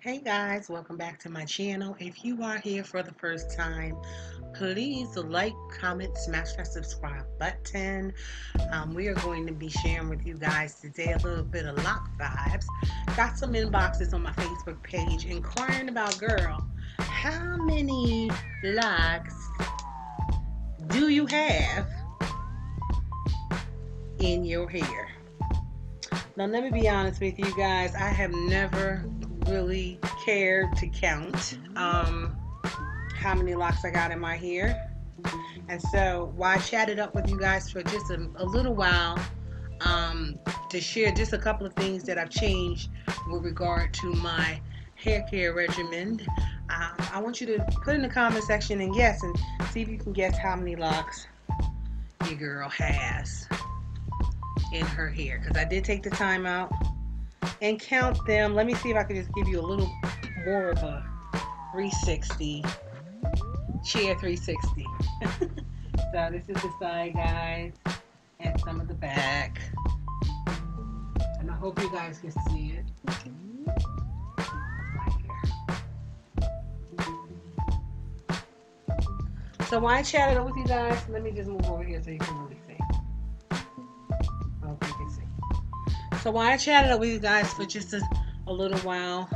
Hey guys, welcome back to my channel. If you are here for the first time, please like, comment, smash that subscribe button. We are going to be sharing with you guys today a little bit of lock vibes. Got some inboxes on my Facebook page inquiring about, girl, how many locks do you have in your hair? Now let me be honest with you guys, I have never really cared to count how many locks I got in my hair. And so while I chatted up with you guys for just a little while to share just a couple of things that I've changed with regard to my hair care regimen, I want you to put in the comment section and guess and see if you can guess how many locks your girl has in her hair, because I did take the time out and count them. Let me see if I can just give you a little more of a 360 chair 360. So this is the side, guys, and some of the back, and I hope you guys can see it right here. So while I chatted up with you guys, let me just move over here so you can really see. I hope you can see. So while I chatted up with you guys for just a little while,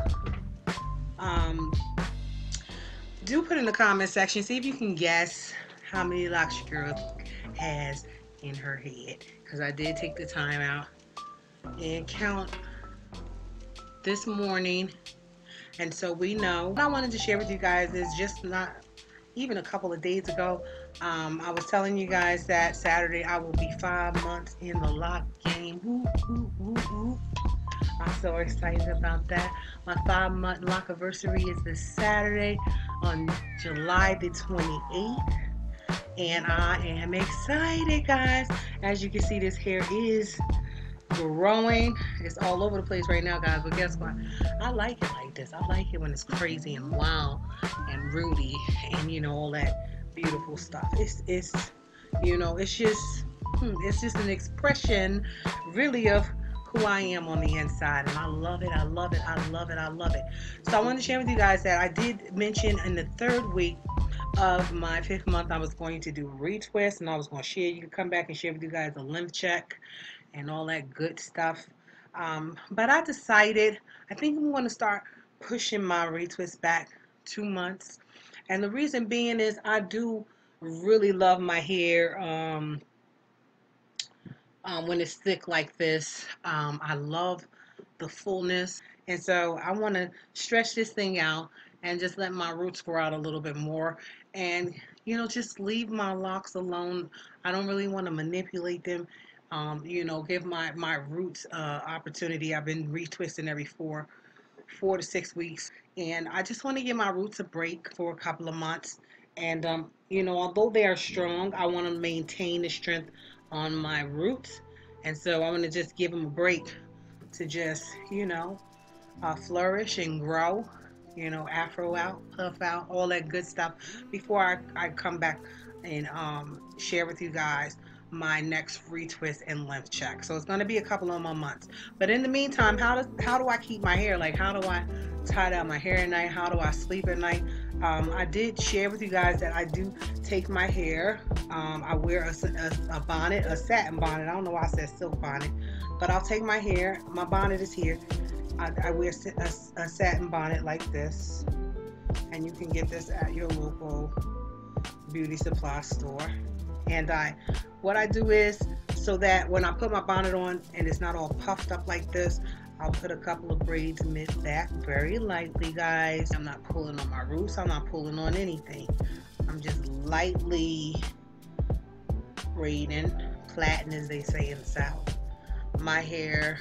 do put in the comment section, see if you can guess how many locks your girl has in her head, because I did take the time out and count this morning. And so we know, what I wanted to share with you guys is just not even a couple of days ago, I was telling you guys that Saturday I will be 5 months in the lock game. Woo, woo, woo, woo. I'm so excited about that. My 5-month lock anniversary is this Saturday on July the 28th. And I am excited, guys. As you can see, this hair is growing. It's all over the place right now, guys, but guess what? I like it like this. I like it when it's crazy and wild and rooty and all that beautiful stuff. It's just an expression really of who I am on the inside, and I love it. I love it. I love it. I love it. So I wanted to share with you guys that I did mention in the 3rd week of my 5th month I was going to do a retwist, and I was going to share. You can come back and share with you guys a lymph check and all that good stuff. But I decided I think I'm going to start pushing my retwist back 2 months, and the reason being is I do really love my hair when it's thick like this. I love the fullness, and so I want to stretch this thing out and just let my roots grow out a little bit more, and just leave my locks alone. I don't really want to manipulate them. Give my roots opportunity. I've been retwisting every 4 to 6 weeks, and I just want to give my roots a break for a couple of months. And although they are strong, I want to maintain the strength on my roots, and so I want to just give them a break to just flourish and grow, afro out, puff out, all that good stuff before I come back and share with you guys my next retwist and lymph check. So it's going to be a couple of more months, but in the meantime, how do I keep my hair? Like, how do I tie down my hair at night? How do I sleep at night? I did share with you guys that I do take my hair, I wear a bonnet, a satin bonnet. I don't know why I said silk bonnet, but I'll take my hair, my bonnet is here. I wear a satin bonnet like this, and you can get this at your local beauty supply store. And what I do is, so that when I put my bonnet on and it's not all puffed up like this, I'll put a couple of braids mid-back, very lightly, guys. I'm not pulling on my roots. I'm not pulling on anything. I'm just lightly braiding, plaiting, as they say in the South, my hair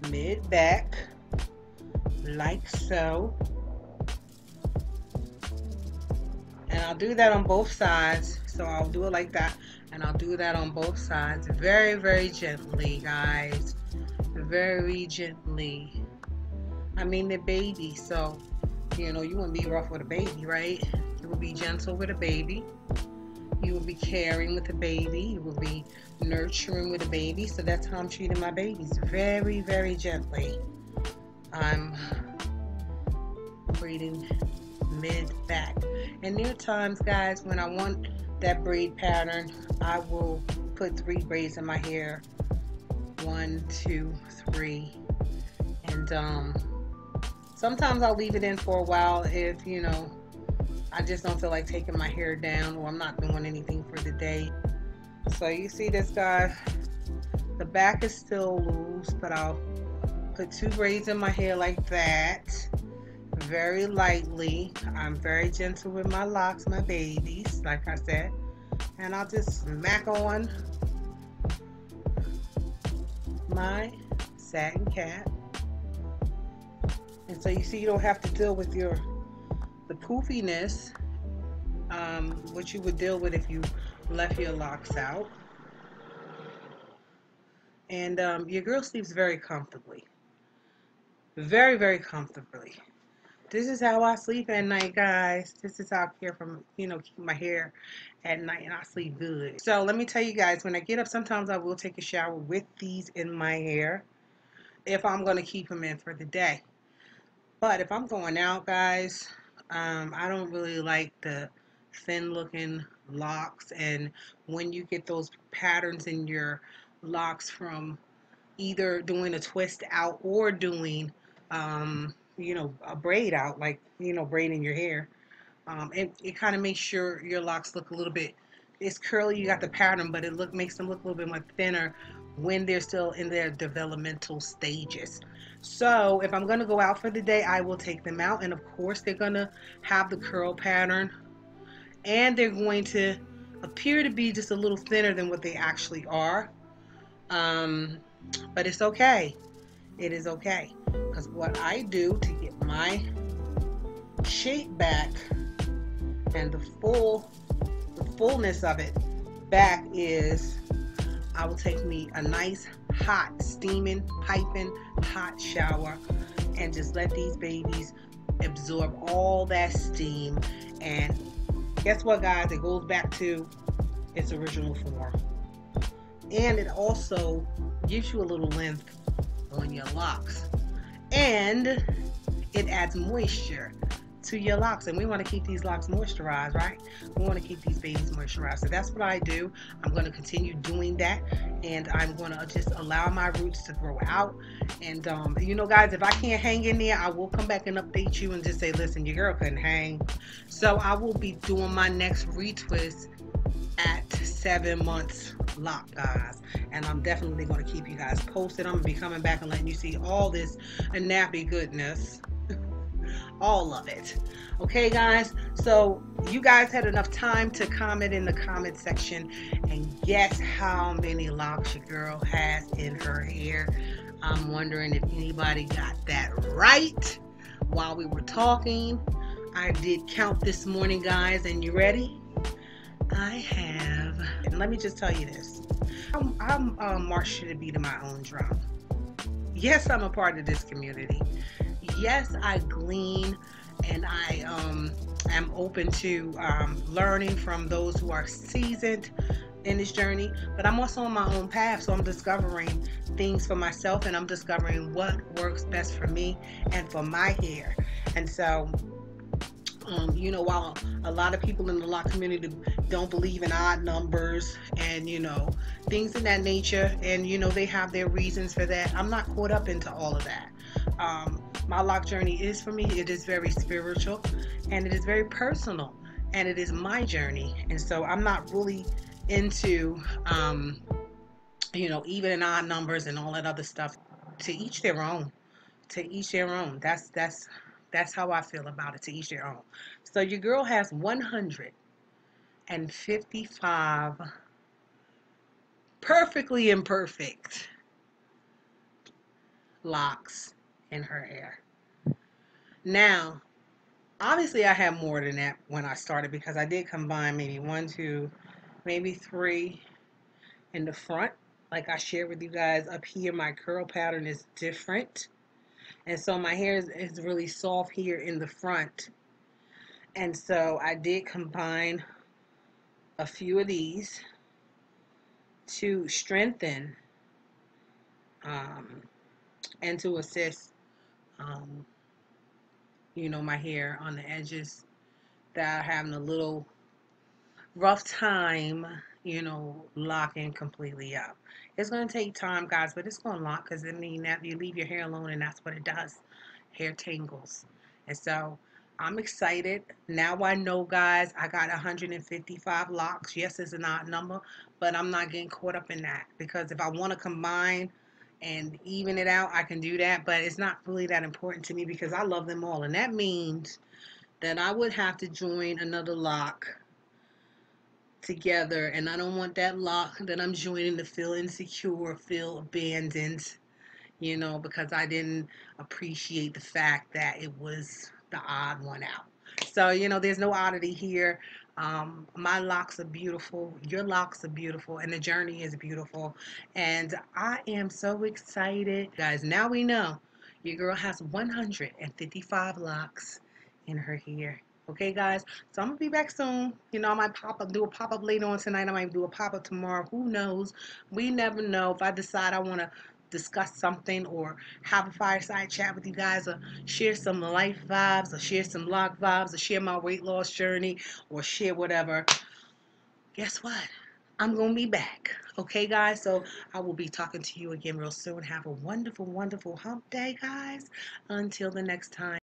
mid-back, like so. And I'll do that on both sides. So I'll do it like that, and I'll do that on both sides, very, very gently, guys. Very gently. I mean, they're babies, so you wouldn't be rough with a baby, right? You would be gentle with a baby. You will be caring with the baby. You will be nurturing with the baby. So that's how I'm treating my babies. Very, very gently. I'm braiding mid-back. And there are times, guys, when I want that braid pattern, I will put 3 braids in my hair. 1, 2, 3. And sometimes I'll leave it in for a while if, I just don't feel like taking my hair down or I'm not doing anything for the day. So you see this, guy, the back is still loose, but I'll put 2 braids in my hair like that, very lightly. I'm very gentle with my locks, my babies, like I said, and I'll just smack on my satin cap. And so you see, you don't have to deal with the poofiness, which you would deal with if you left your locks out. And your girl sleeps very comfortably. Very, very comfortably. This is how I sleep at night, guys. This is how I care for, keep my hair at night, and I sleep good. So let me tell you guys, when I get up, sometimes I will take a shower with these in my hair if I'm going to keep them in for the day. But if I'm going out, guys, I don't really like the thin looking locks. And when you get those patterns in your locks from either doing a twist out or doing, a braid out, like, braiding your hair, it kind of makes your locks look a little bit, it's curly, you got the pattern, but makes them look a little bit more thinner when they're still in their developmental stages. So if I'm going to go out for the day, I will take them out, and of course they're going to have the curl pattern, and they're going to appear to be just a little thinner than what they actually are. But it's okay. It is okay, because what I do to get my shape back and the fullness of it back is I will take me a nice hot, steaming, piping hot shower and just let these babies absorb all that steam. And guess what, guys? It goes back to its original form. And it also gives you a little length on your locks. And it adds moisture to your locks, and we want to keep these locks moisturized, right? We want to keep these babies moisturized. So that's what I do. I'm going to continue doing that, and I'm going to just allow my roots to grow out. And guys, if I can't hang in there, I will come back and update you and just say, listen, your girl couldn't hang. So I will be doing my next retwist at 7 months lock, guys, and I'm definitely going to keep you guys posted. I'm going to be coming back and letting you see all this nappy goodness, all of it. Okay, guys, so you guys had enough time to comment in the comment section and guess how many locks your girl has in her hair. I'm wondering if anybody got that right while we were talking. I did count this morning, guys, and you ready? I have, and let me just tell you this, I'm march to the beat of my own drum. Yes, I'm a part of this community. Yes, I glean, and I am open to learning from those who are seasoned in this journey, but I'm also on my own path, so I'm discovering things for myself, and I'm discovering what works best for me and for my hair. And so while a lot of people in the lock community don't believe in odd numbers and, things of that nature, and, they have their reasons for that, I'm not caught up into all of that. My lock journey is, for me, it is very spiritual, and it is very personal, and it is my journey. And so I'm not really into, even and odd numbers and all that other stuff. To each their own. To each their own. That's how I feel about it. To each their own. So your girl has 155 perfectly imperfect locks in her hair. Now, obviously I have more than that when I started, because I did combine maybe 1, 2, maybe 3 in the front. Like I shared with you guys, up here my curl pattern is different. And so my hair is really soft here in the front. And so I did combine a few of these to strengthen and to assist my hair on the edges that are having a little rough time, locking completely up. It's going to take time, guys, but it's going to lock because I mean that you leave your hair alone and that's what it does. Hair tangles. And so I'm excited. Now I know, guys, I got 155 locks. Yes, it's an odd number, but I'm not getting caught up in that because if I want to combine and even it out, I can do that, but it's not really that important to me because I love them all. And that means that I would have to join another lock together, and I don't want that lock that I'm joining to feel insecure, feel abandoned, because I didn't appreciate the fact that it was the odd one out. So, there's no oddity here. My locks are beautiful. Your locks are beautiful. And the journey is beautiful. And I am so excited. Guys, now we know your girl has 155 locks in her hair. Okay, guys. So I'm gonna be back soon. I might do a pop up later on tonight. I might do a pop up tomorrow. Who knows? We never know. If I decide I want to discuss something or have a fireside chat with you guys or share some life vibes or share some lock vibes or share my weight loss journey or share whatever, guess what? I'm going to be back. Okay, guys? So I will be talking to you again real soon. Have a wonderful, wonderful hump day, guys. Until the next time.